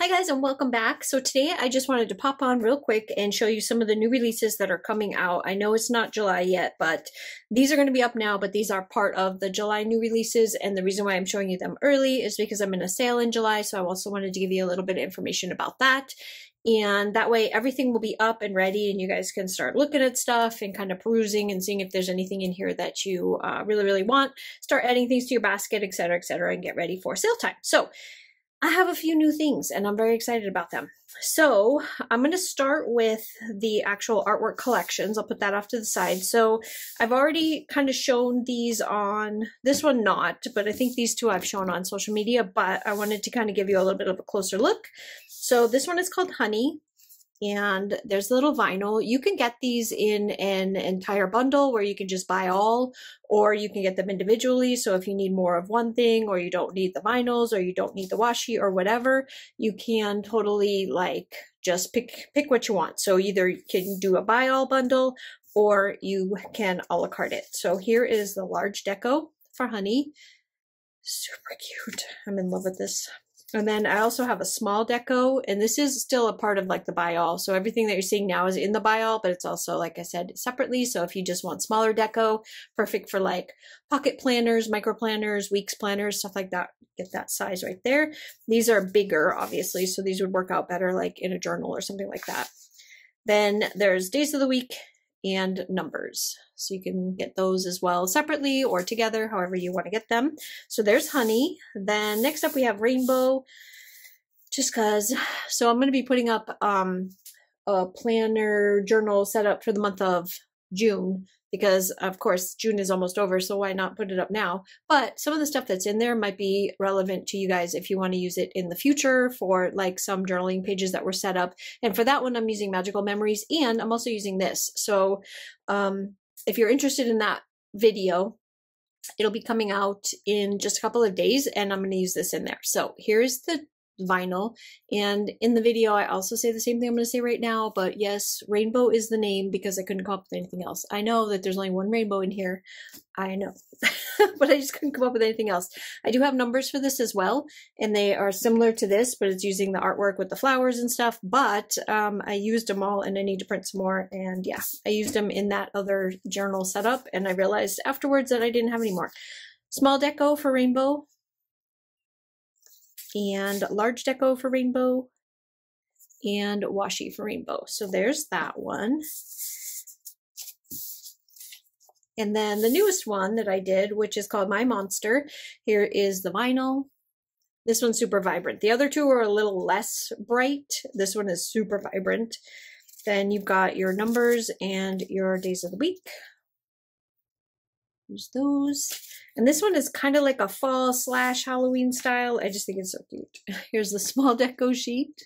Hi guys and welcome back. So today I just wanted to pop on real quick and show you some of the new releases that are coming out. I know it's not July yet, but these are going to be up now, but these are part of the July new releases, and the reason why I'm showing you them early is because I'm in a sale in July, so I also wanted to give you a little bit of information about that. And that way everything will be up and ready and you guys can start looking at stuff and kind of perusing and seeing if there's anything in here that you really want. Start adding things to your basket, etc., and get ready for sale time. So I have a few new things and I'm very excited about them. So I'm going to start with the actual artwork collections. I'll put that off to the side. So I've already kind of shown these on this one, but I think these two I've shown on social media, but I wanted to kind of give you a little bit of a closer look. So this one is called Honey. And there's a little vinyl. You can get these in an entire bundle where you can just buy all, or you can get them individually. So if you need more of one thing, or you don't need the vinyls, or you don't need the washi or whatever, you can totally just pick what you want. So either you can do a buy all bundle or you can a la carte it. So here is the large deco for Honey. Super cute. I'm in love with this. And then I also have a small deco, and this is still a part of the buy all. So everything that you're seeing now is in the buy all, but it's also, like I said, separately. So if you just want smaller deco, perfect for pocket planners, micro planners, weeks planners, stuff like that. Get that size right there. These are bigger, obviously, so these would work out better in a journal or something like that. Then there's days of the week and numbers. So you can get those as well separately or together, however you want to get them. So there's Honey. Then next up we have Rainbow, just cause. So I'm going to be putting up a planner journal setup for the month of June, because of course June is almost over, so why not put it up now? But some of the stuff that's in there might be relevant to you guys if you want to use it in the future for some journaling pages that were set up. And for that one I'm using Magical Memories, and I'm also using this. So if you're interested in that video, it'll be coming out in just a couple of days, and I'm going to use this in there. So here's the vinyl, and in the video I also say the same thing I'm going to say right now, but yes, Rainbow is the name because I couldn't come up with anything else. I know that there's only one rainbow in here, I know, but I just couldn't come up with anything else. I do have numbers for this as well, and they are similar to this, but it's using the artwork with the flowers and stuff, but I used them all and I need to print some more, and yeah, I used them in that other journal setup, and I realized afterwards that I didn't have any more. Small deco for Rainbow, and large deco for Rainbow, and washi for Rainbow. So there's that one. And then the newest one that I did, which is called My Monster. Here is the vinyl. This one's super vibrant. The other two are a little less bright. This one is super vibrant. Then you've got your numbers and your days of the week. There's those. And this one is kind of like a fall / Halloween style. I just think it's so cute. Here's the small deco sheet.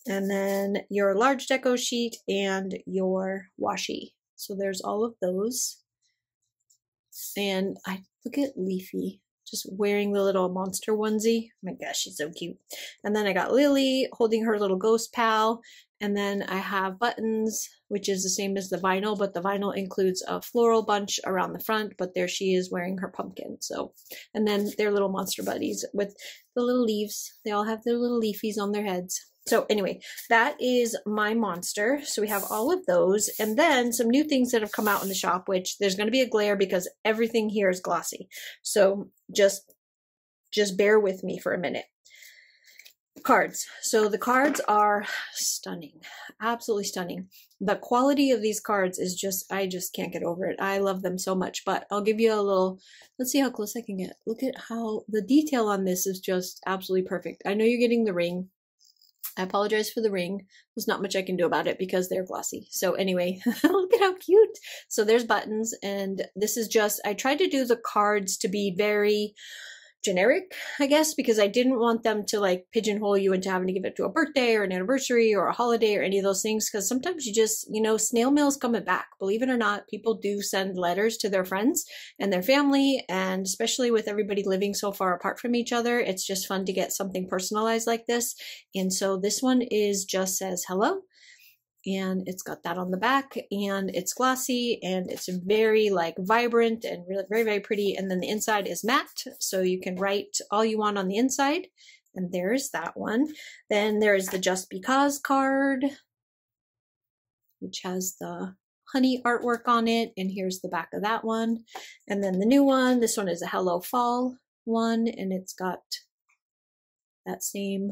And then your large deco sheet and your washi. So there's all of those. And I look at Leafy just wearing the little monster onesie. Oh my gosh, she's so cute. And then I got Lily holding her little ghost pal. And then I have Buttons, which is the same as the vinyl, but the vinyl includes a floral bunch around the front, but there she is wearing her pumpkin. So, and then their little monster buddies with the little leaves. They all have their little leafies on their heads. So anyway, that is My Monster. So we have all of those, and then some new things that have come out in the shop, which there's going to be a glare because everything here is glossy. So just bear with me for a minute. Cards. So the cards are stunning, absolutely stunning. The quality of these cards is I just can't get over it. I love them so much, but I'll give you a little, let's see how close I can get. Look at how the detail on this is just absolutely perfect. I know you're getting the ring. I apologize for the ring. There's not much I can do about it because they're glossy. So anyway, look at how cute. So there's Buttons, and this is I tried to do the cards to be very generic, I guess, because I didn't want them to pigeonhole you into having to give it to a birthday or an anniversary or a holiday or any of those things, because sometimes you just, snail mail's coming back. Believe it or not, people do send letters to their friends and their family, and especially with everybody living so far apart from each other, it's just fun to get something personalized like this. And so this one just says hello, and it's got that on the back, and it's glossy, and it's very vibrant and really very, very pretty. And then the inside is matte, so you can write all you want on the inside. And there's that one. Then there's the Just Because card, which has the honey artwork on it. And here's the back of that one. And then the new one, this one is a Hello Fall one, and it's got that same,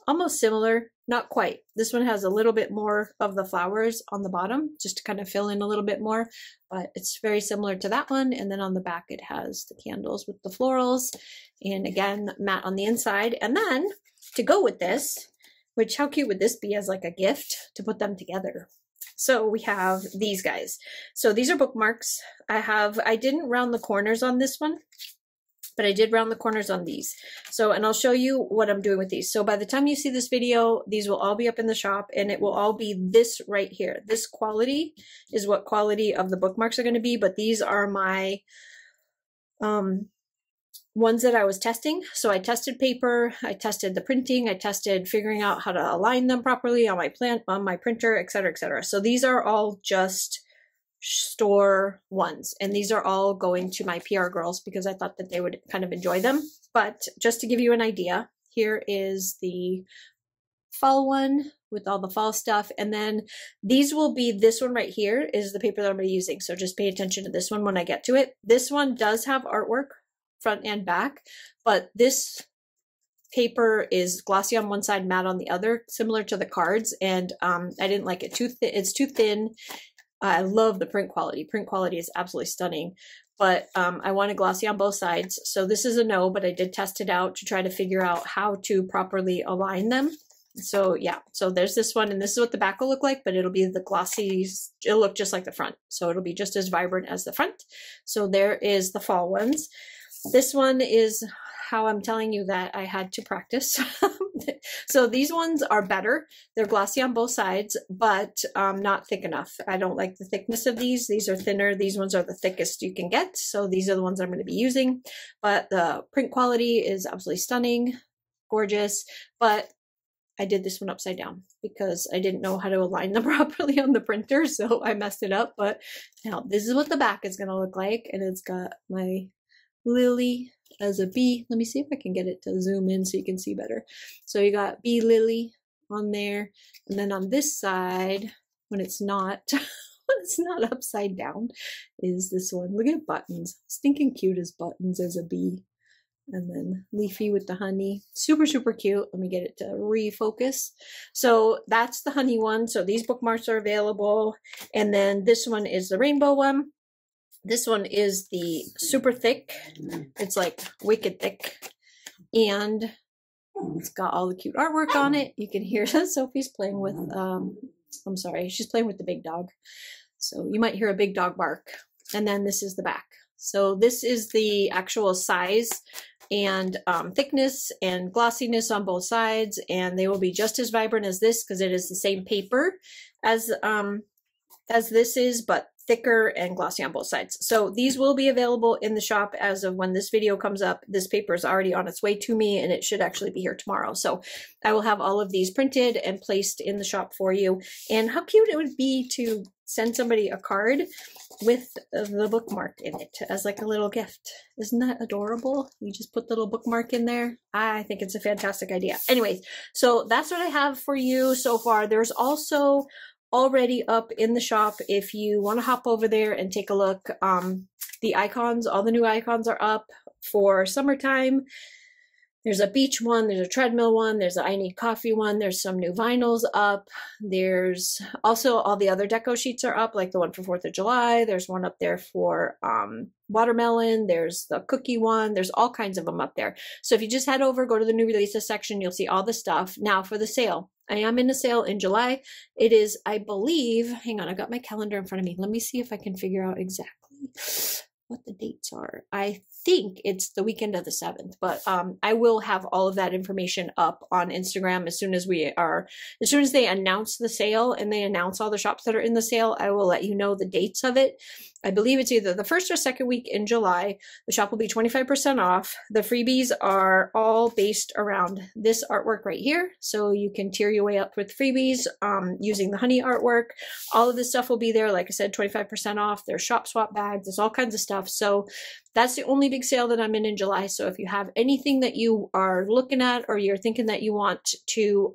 almost similar, not quite. This one has a little bit more of the flowers on the bottom, just to kind of fill in a little bit more, but it's very similar to that one. And then on the back, it has the candles with the florals, and again, matte on the inside. And then to go with this, which how cute would this be as like a gift to put them together? So we have these guys. So these are bookmarks. I didn't round the corners on this one, but I did round the corners on these. So, and I'll show you what I'm doing with these. So by the time you see this video, these will all be up in the shop, and it will all be this right here. This quality is what quality of the bookmarks are going to be, but these are my ones that I was testing. So I tested paper, I tested the printing, I tested figuring out how to align them properly on my printer, etc., etc. So these are all just store ones, and these are all going to my PR girls because I thought that they would kind of enjoy them. But just to give you an idea, here is the fall one with all the fall stuff, and then these will be, this one right here is the paper that I'm going to be using, so just pay attention to this one when I get to it. This one does have artwork front and back, but this paper is glossy on one side, matte on the other, similar to the cards, and I didn't like it too thin. It's too thin. I love the print quality. Print quality is absolutely stunning, but I wanted glossy on both sides. So this is a no, but I did test it out to try to figure out how to properly align them. So yeah, so there's this one, and this is what the back will look like, but it'll be the glossy, it'll look just like the front. So it'll be just as vibrant as the front. So there is the fall ones. This one is how I'm telling you that I had to practice. So these ones are better. They're glossy on both sides, but not thick enough. I don't like the thickness of these. These are thinner. These ones are the thickest you can get. So these are the ones I'm going to be using. But the print quality is absolutely stunning, gorgeous. But I did this one upside down because I didn't know how to align them properly on the printer. So I messed it up. But now this is what the back is going to look like. And it's got my lily as a bee. Let me see if I can get it to zoom in so you can see better. So you got bee lily on there, and then on this side, when it's not when it's not upside down, is this one. Look at buttons, stinking cute as buttons as a bee. And then leafy with the honey, super cute. Let me get it to refocus. So that's the honey one. So these bookmarks are available, and then this one is the rainbow one. This one is the super thick. It's like wicked thick. And it's got all the cute artwork on it. You can hear Sophie's playing with, I'm sorry, she's playing with the big dog. So you might hear a big dog bark. And then this is the back. So this is the actual size and thickness and glossiness on both sides. And they will be just as vibrant as this because it is the same paper as this is, but thicker and glossy on both sides. So these will be available in the shop as of when this video comes up. This paper is already on its way to me, and it should actually be here tomorrow. So I will have all of these printed and placed in the shop for you. And how cute it would be to send somebody a card with the bookmark in it as like a little gift. Isn't that adorable? You just put the little bookmark in there. I think it's a fantastic idea. Anyways, so that's what I have for you so far. There's also already up in the shop, if you want to hop over there and take a look, the icons, all the new icons are up for summertime. There's a beach one, there's a treadmill one, there's a I Need Coffee one, there's some new vinyls up. There's also all the other deco sheets are up, like the one for 4th of July. There's one up there for watermelon. There's the cookie one. There's all kinds of them up there. So if you just head over, go to the new releases section, you'll see all the stuff. Now for the sale. I am in a sale in July. It is, I believe, hang on, I got my calendar in front of me. Let me see if I can figure out exactly what the dates are. I think it's the weekend of the 7th, but I will have all of that information up on Instagram as soon as they announce the sale and they announce all the shops that are in the sale. I will let you know the dates of it. I believe it's either the first or second week in July. The shop will be 25% off. The freebies are all based around this artwork right here. So you can tier your way up with freebies using the honey artwork. All of this stuff will be there. Like I said, 25% off. There's shop swap bags. There's all kinds of stuff. So that's the only big sale that I'm in July. So if you have anything that you are looking at or you're thinking that you want to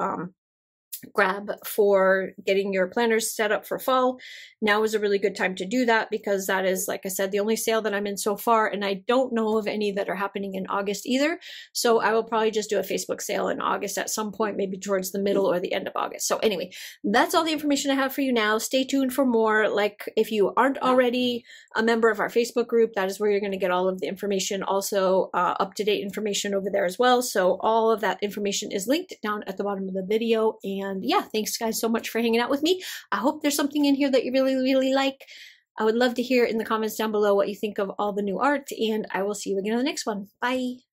grab for getting your planners set up for fall, now is a really good time to do that, because that is, like I said, the only sale that I'm in so far, and I don't know of any that are happening in August either. So I will probably just do a Facebook sale in August at some point, maybe towards the middle or the end of August. So anyway, that's all the information I have for you now. Stay tuned for more. Like, if you aren't already a member of our Facebook group, that is where you're going to get all of the information, also up-to-date information over there as well. So all of that information is linked down at the bottom of the video. And yeah, thanks guys so much for hanging out with me. I hope there's something in here that you really like. I would love to hear in the comments down below what you think of all the new art, and I will see you again on the next one. Bye.